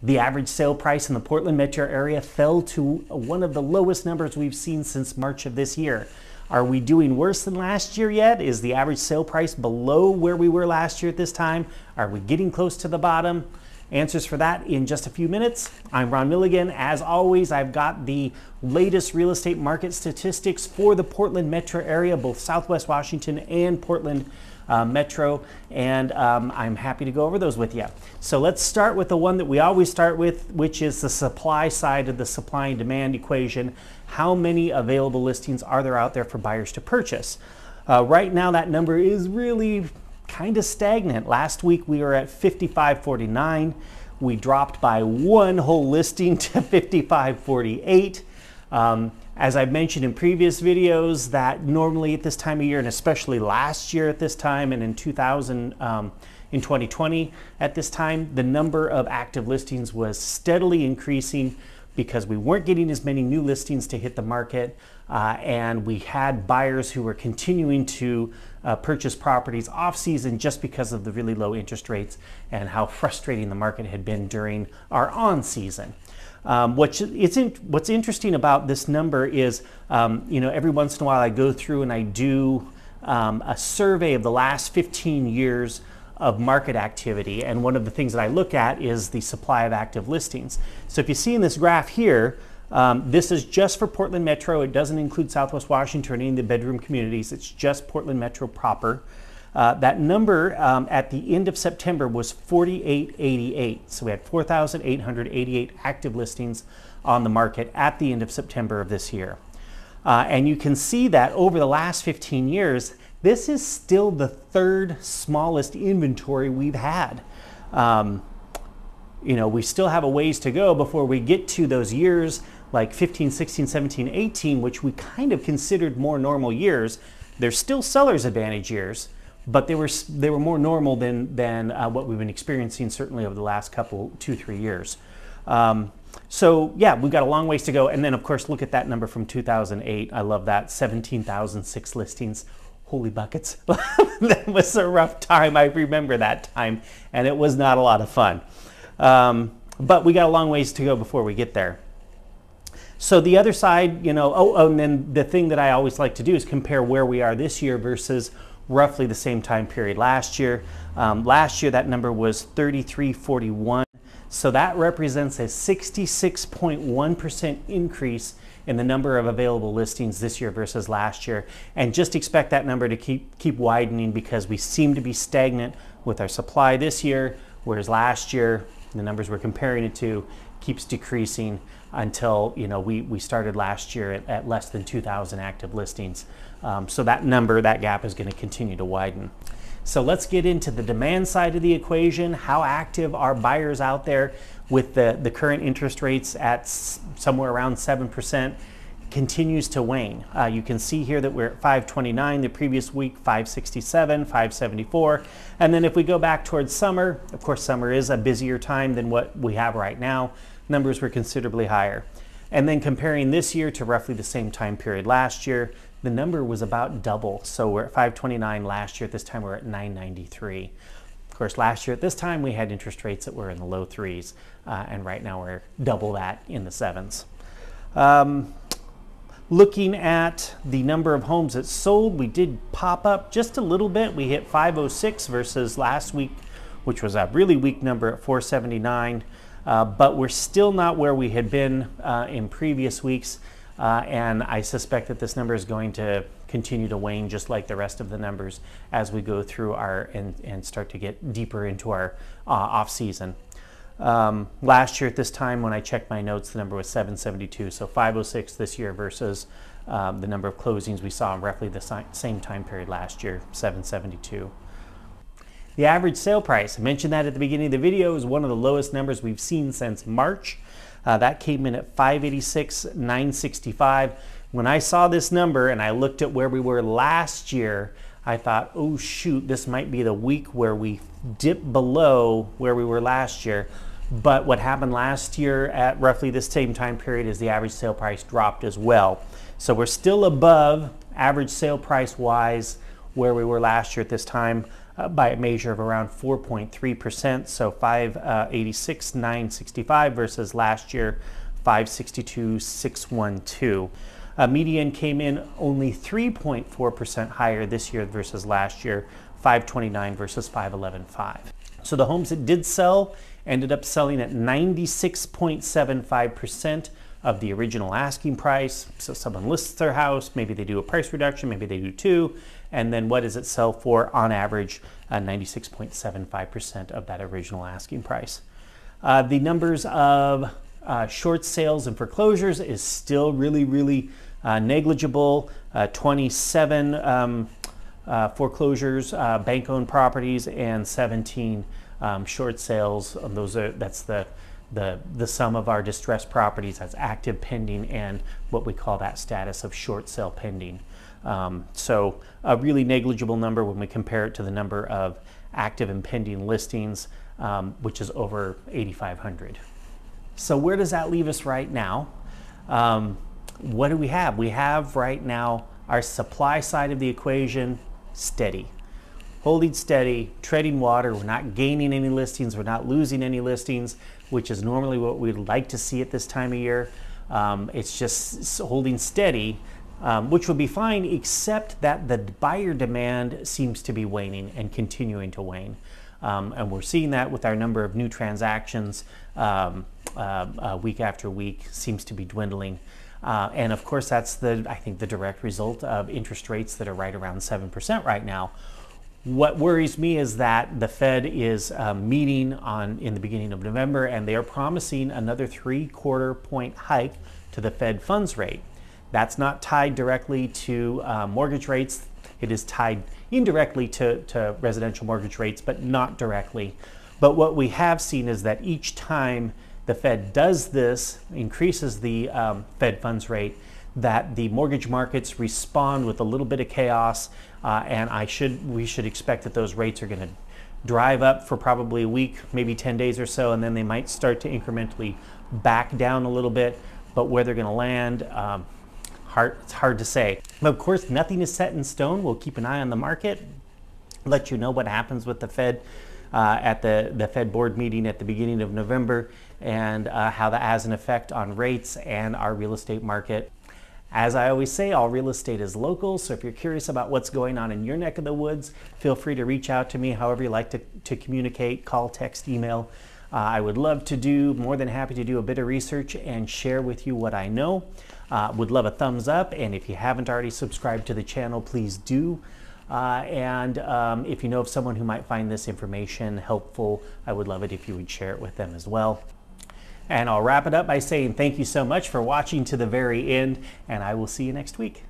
The average sale price in the Portland metro area fell to one of the lowest numbers we've seen since March of this year. Are we doing worse than last year yet? Is the average sale price below where we were last year at this time? Are we getting close to the bottom? Answers for that in just a few minutes. I'm Ron Milligan. As always, I've got the latest real estate market statistics for the Portland metro area, both Southwest Washington and Portland Metro, and I'm happy to go over those with you. So let's start with the one that we always start with, which is the supply side of the supply and demand equation. How many available listings are there out there for buyers to purchase? Right now, that number is really kind of stagnant. Last week we were at 5549. We dropped by one whole listing to 5548. As I've mentioned in previous videos, that normally at this time of year, and especially last year at this time, and in 2020 at this time, the number of active listings was steadily increasing because we weren't getting as many new listings to hit the market, and we had buyers who were continuing to purchase properties off season just because of the really low interest rates and how frustrating the market had been during our on season. What's interesting about this number is, every once in a while I go through and I do a survey of the last 15 years of market activity, and one of the things that I look at is the supply of active listings. So if you see in this graph here, this is just for Portland Metro. It doesn't include Southwest Washington or any of the bedroom communities. It's just Portland Metro proper. That number at the end of September was 4888. So we had 4,888 active listings on the market at the end of September of this year. And you can see that over the last 15 years, this is still the third smallest inventory we've had. We still have a ways to go before we get to those years like 15, 16, 17, 18, which we kind of considered more normal years. They're still seller's advantage years, but they were more normal than what we've been experiencing certainly over the last couple, 2-3 years. So yeah, we've got a long ways to go. And then of course, look at that number from 2008. I love that, 17,006 listings. Holy buckets. That was a rough time. I remember that time, and it was not a lot of fun. But we got a long ways to go before we get there. So the other side, and then the thing that I always like to do is compare where we are this year versus roughly the same time period last year. Last year, that number was 3341. So that represents a 66.1% increase in the number of available listings this year versus last year. And just expect that number to keep widening because we seem to be stagnant with our supply this year, whereas last year, the numbers we're comparing it to, keeps decreasing until we started last year at less than 2,000 active listings. So that gap is going to continue to widen. So let's get into the demand side of the equation. How active are buyers out there with the current interest rates at somewhere around 7%? Continues to wane. You can see here that we're at 529, the previous week 567, 574. And then if we go back towards summer, of course summer is a busier time than what we have right now. Numbers were considerably higher. And then comparing this year to roughly the same time period last year, the number was about double. So we're at 529 last year. At this time we're at 993. Of course, last year at this time we had interest rates that were in the low 3s, and right now we're double that in the 7s. Looking at the number of homes that sold, we did pop up just a little bit. We hit 506 versus last week, which was a really weak number at 479. But we're still not where we had been in previous weeks. And I suspect that this number is going to continue to wane just like the rest of the numbers as we go through and start to get deeper into our off season. Last year at this time when I checked my notes, the number was 772, so 506 this year versus the number of closings we saw in roughly the same time period last year, 772. The average sale price, I mentioned that at the beginning of the video, is one of the lowest numbers we've seen since March. That came in at 586,965. When I saw this number and I looked at where we were last year, I thought, oh shoot, this might be the week where we dip below where we were last year. But what happened last year at roughly the same time period is the average sale price dropped as well. So we're still above average sale price wise where we were last year at this time. by a measure of around 4.3%. So 586,965 versus last year 562,612. Median came in only 3.4% higher this year versus last year, 529 versus 511,500. So the homes that did sell ended up selling at 96.75% of the original asking price. So someone lists their house, maybe they do a price reduction, maybe they do two, and then what does it sell for? On average, 96.75% of that original asking price. The numbers of short sales and foreclosures is still really negligible. 27 foreclosures, bank-owned properties, and 17 short sales. That's the sum of our distressed properties as active, pending, and what we call that status of short sale pending. So a really negligible number when we compare it to the number of active and pending listings, which is over 8,500. So where does that leave us right now? What do we have? We have right now our supply side of the equation steady. Holding steady, treading water. We're not gaining any listings. We're not losing any listings, which is normally what we'd like to see at this time of year. It's just holding steady, which would be fine, except that the buyer demand seems to be waning and continuing to wane. And we're seeing that with our number of new transactions week after week seems to be dwindling. And of course, that's I think the direct result of interest rates that are right around 7% right now. What worries me is that the Fed is meeting in the beginning of November, and they are promising another 3/4 point hike to the Fed funds rate. That's not tied directly to mortgage rates. It is tied indirectly to residential mortgage rates, but not directly. But what we have seen is that each time the Fed does this, increases the Fed funds rate, that the mortgage markets respond with a little bit of chaos, and we should expect that those rates are going to drive up for probably a week, maybe 10 days or so, and then they might start to incrementally back down a little bit. But where they're going to land, it's hard to say. But of course, nothing is set in stone. We'll keep an eye on the market, let you know what happens with the Fed at the Fed board meeting at the beginning of November, and how that has an effect on rates and our real estate market. As I always say, all real estate is local, so if you're curious about what's going on in your neck of the woods, feel free to reach out to me however you like to communicate, call, text, email. I would love to more than happy to do a bit of research and share with you what I know. Would love a thumbs up, and if you haven't already subscribed to the channel, please do. If you know of someone who might find this information helpful, I would love it if you would share it with them as well. And I'll wrap it up by saying thank you so much for watching to the very end, and I will see you next week.